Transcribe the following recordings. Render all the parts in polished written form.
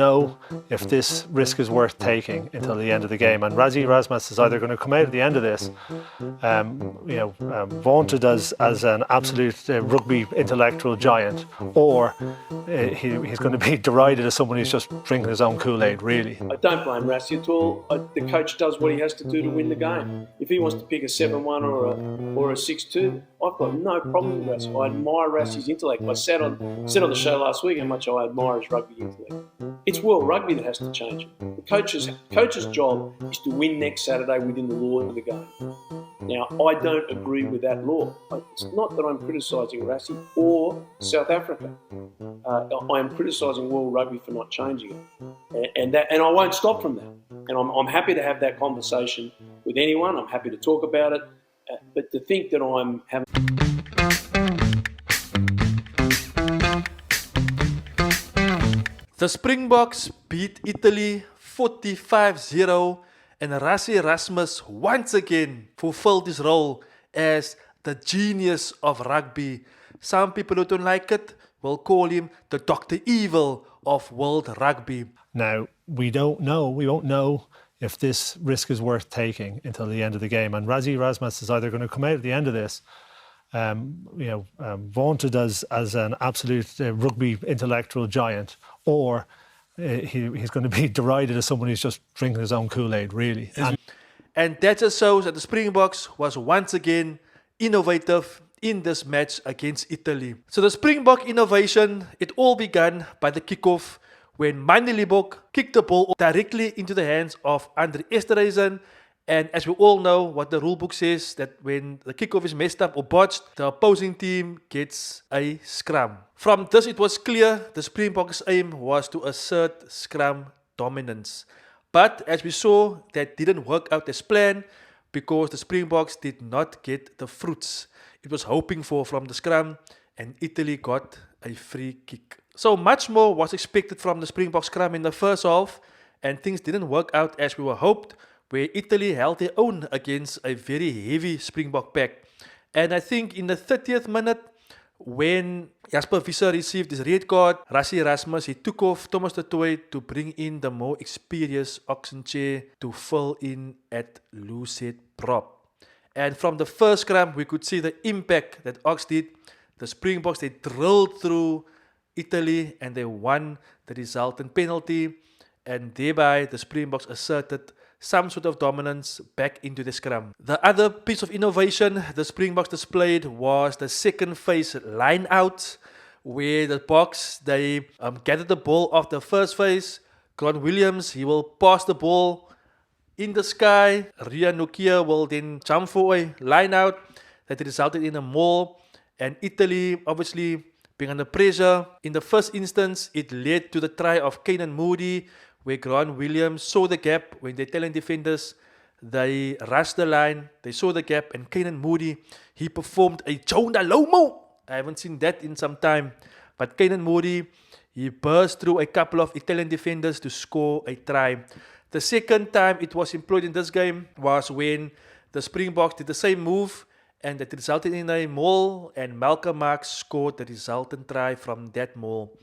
know if this risk is worth taking until the end of the game. And Rassie Erasmus is either going to come out at the end of this, vaunted as an absolute rugby intellectual giant, or he's going to be derided as someone who's just drinking his own Kool-Aid, really. I don't blame Rassie at all. The coach does what he has to do to win the game. If he wants to pick a 7-1 or a 6-2, I've got no problem with Rassie. I admire Rassie's intellect. I said on the show last week how much I admire his rugby intellect. It's World Rugby that has to change. The coach's job is to win next Saturday within the law of the game. Now, I don't agree with that law. It's not that I'm criticising Rassie or South Africa. I am criticising World Rugby for not changing it, and I won't stop from that. And I'm happy to have that conversation with anyone. I'm happy to talk about it, but to think that I'm having. The Springboks beat Italy 45-0, and Rassie Erasmus once again fulfilled his role as the genius of rugby. Some people who don't like it will call him the Dr. Evil of world rugby. Now, we won't know if this risk is worth taking until the end of the game. And Rassie Erasmus is either going to come out at the end of this vaunted as an absolute rugby intellectual giant, or he's going to be derided as someone who's just drinking his own Kool-Aid, really. And that just shows that the Springboks was once again innovative in this match against Italy. So the Springbok innovation, it all began by the kickoff when Mandelibok kicked the ball directly into the hands of Andre Esterhuizen. And as we all know, what the rulebook says, that when the kickoff is messed up or botched, the opposing team gets a scrum. From this, it was clear the Springboks' aim was to assert scrum dominance. But as we saw, that didn't work out as planned because the Springboks did not get the fruits it was hoping for from the scrum, and Italy got a free kick. So much more was expected from the Springbok scrum in the first half, and things didn't work out as we were hoped, where Italy held their own against a very heavy Springbok pack. And I think in the 30th minute, when Jasper Visser received his red card, Rassie Erasmus, he took off Thomas du Toit to bring in the more experienced Oxenchair to fill in at loosehead prop. And from the first scrum, we could see the impact that Ox did. The Springboks, they drilled through Italy and they won the resultant penalty. And thereby, the Springboks asserted some sort of dominance back into the scrum. The other piece of innovation the Springboks displayed was the second phase line out, where the Boks, they gathered the ball off the first phase. Grant Williams, he will pass the ball in the sky. Rian Nokia will then jump for a line out that resulted in a maul. And Italy, obviously, being under pressure. In the first instance, it led to the try of Keenan Moody, where Grant Williams saw the gap. When the Italian defenders, they rushed the line, they saw the gap, and Keenan Moody, he performed a Jonah Lomo. I haven't seen that in some time. But Keenan Moody, he burst through a couple of Italian defenders to score a try. The second time it was employed in this game was when the Springboks did the same move, and that resulted in a maul, and Malcolm Marx scored the resultant try from that maul.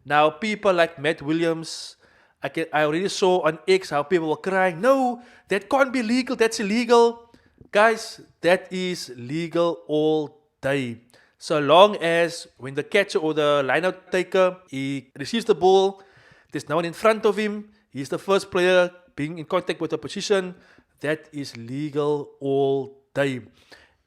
Now, people like Matt Williams, I already saw on X how people were crying, no, that can't be legal, that's illegal. Guys, that is legal all day. So long as when the catcher or the line-out taker, he receives the ball, there's no one in front of him, he's the first player being in contact with the position, that is legal all day.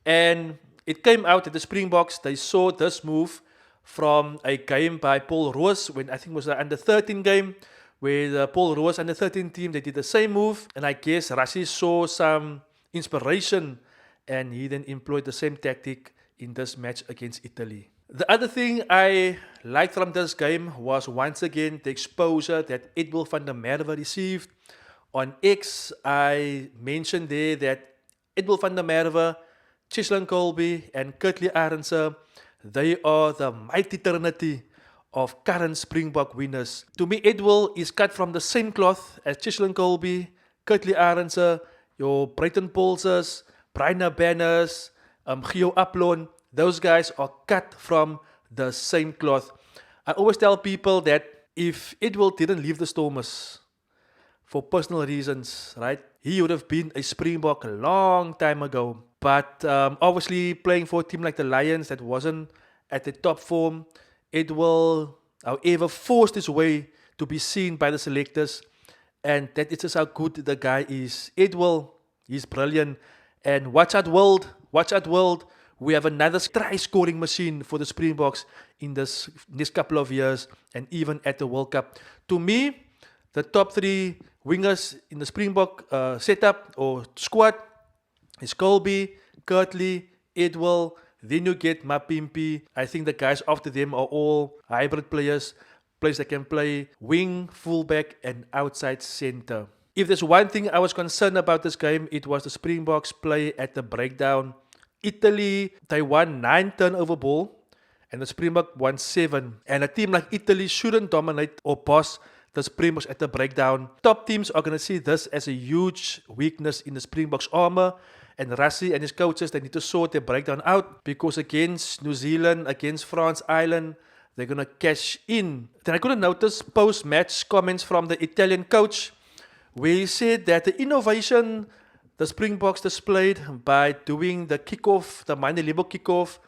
And it came out that the Springboks, they saw this move from a game by Paul Roos, when I think it was the under-13 game, where the Paul Roos under-13 team, they did the same move. And I guess Rassie saw some inspiration, and he then employed the same tactic in this match against Italy. The other thing I liked from this game was once again the exposure that Edwill van der Merwe received. On X, I mentioned there that Edwill van der Merwe, Cheslin Colby, and Kurtley Arendse, they are the mighty trinity of current Springbok winners. To me, Edwill is cut from the same cloth as Cheslin Colby, Kurtley Arendse, your Brayton Paulses, Bryna Banners, Gio Aplon. Those guys are cut from the same cloth. I always tell people that if Edwill didn't leave the Stormers for personal reasons, right, he would have been a Springbok a long time ago. But obviously, playing for a team like the Lions that wasn't at the top form, Edwill, however, forced his way to be seen by the selectors. And that is just how good the guy is. Edwill, he's brilliant. And watch out, world. Watch out, world. We have another try-scoring machine for the Springboks in this next couple of years and even at the World Cup. To me, the top 3 wingers in the Springbok setup or squad is Colby, Kirtley, Edwill. Then you get Mapimpi. I think the guys after them are all hybrid players that can play wing, fullback, and outside center. If there's one thing I was concerned about this game, it was the Springboks play at the breakdown. Italy, they won 9 turnover ball, and the Springbok won 7. And a team like Italy shouldn't dominate or boss the Springboks at the breakdown. Top teams are going to see this as a huge weakness in the Springboks armor. And Rassie and his coaches, they need to sort their breakdown out, because against New Zealand, against France Island, they're going to cash in. Then I couldn't notice post-match comments from the Italian coach, where he said that the innovation the Springboks displayed by doing the kickoff, the minor level kickoff,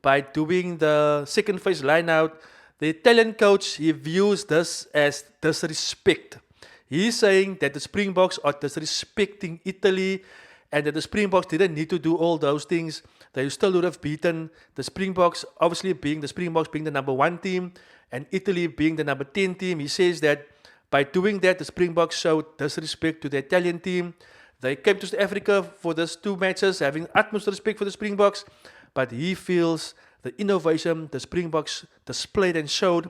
by doing the second phase line out, the Italian coach, he views this as disrespect. He's saying that the Springboks are disrespecting Italy, and that the Springboks didn't need to do all those things. They still would have beaten the Springboks, obviously being the Springboks being the number 1 team, and Italy being the number 10 team. He says that by doing that, the Springboks showed disrespect to the Italian team. They came to South Africa for these 2 matches, having utmost respect for the Springboks, but he feels the innovation the Springboks displayed and showed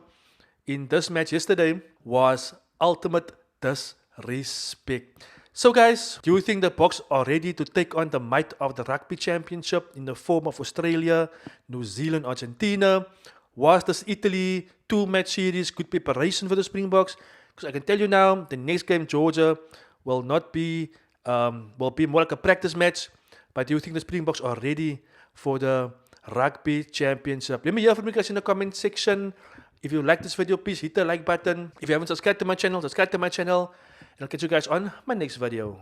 in this match yesterday was ultimate disrespect. So guys, do you think the Boks are ready to take on the might of the Rugby Championship in the form of Australia, New Zealand, Argentina? Was this Italy 2-match series good preparation for the Springboks? Because I can tell you now, the next game, Georgia, will be more like a practice match. But do you think the Springboks are ready for the Rugby Championship? Let me hear from you guys in the comment section. If you like this video, please hit the like button. If you haven't subscribed to my channel, subscribe to my channel. And I'll catch you guys on my next video.